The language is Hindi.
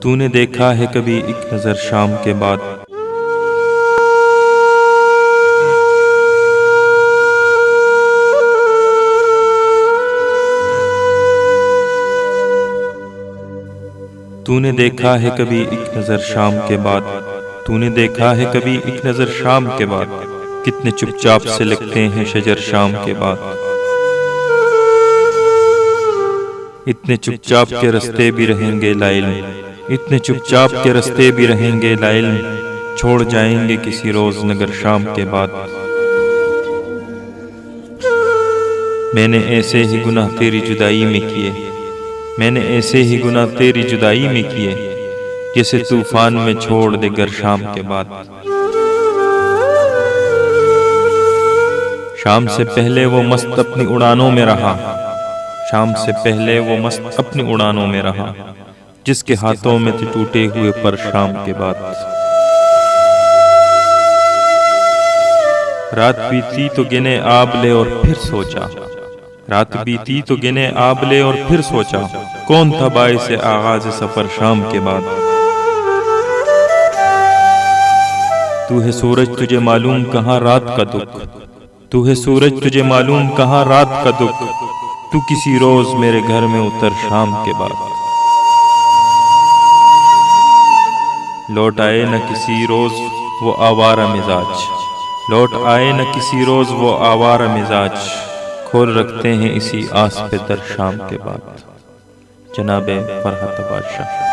तूने देखा है कभी एक नज़र शाम के बाद, तूने देखा है कभी एक नज़र शाम के बाद, तूने देखा है कभी एक नज़र शाम के बाद, कितने चुपचाप से लगते हैं शजर शाम के बाद। इतने चुपचाप के रास्ते भी रहेंगे लाइल, इतने चुपचाप के रास्ते भी रहेंगे लाइल, छोड़ जाएंगे किसी रोज नगर शाम के बाद। मैंने ऐसे ही गुनाह तेरी जुदाई में किए, मैंने ऐसे ही गुनाह तेरी जुदाई में किए, जैसे तूफान में छोड़ दे घर शाम के बाद। शाम से पहले वो मस्त अपनी उड़ानों में रहा, शाम से पहले वो मस्त अपनी उड़ानों में रहा, जिसके हाथों में थे टूटे हुए पर शाम के बाद। रात बीती तो गिने आबले और फिर सोचा, रात बीती तो गिने आबले और फिर सोचा, कौन था बाइस से आगाज सफर शाम के बाद। तू है सूरज तुझे मालूम कहाँ रात का दुख, तू है सूरज तुझे मालूम कहाँ रात का दुख, तू किसी रोज मेरे घर में उतर शाम के बाद। लौट आए न किसी रोज वो आवारा मिजाज, लौट आए न किसी रोज वो आवारा मिजाज, खोल रखते हैं इसी आस पे दर शाम के बाद। जनाबे फरहत बादशाह।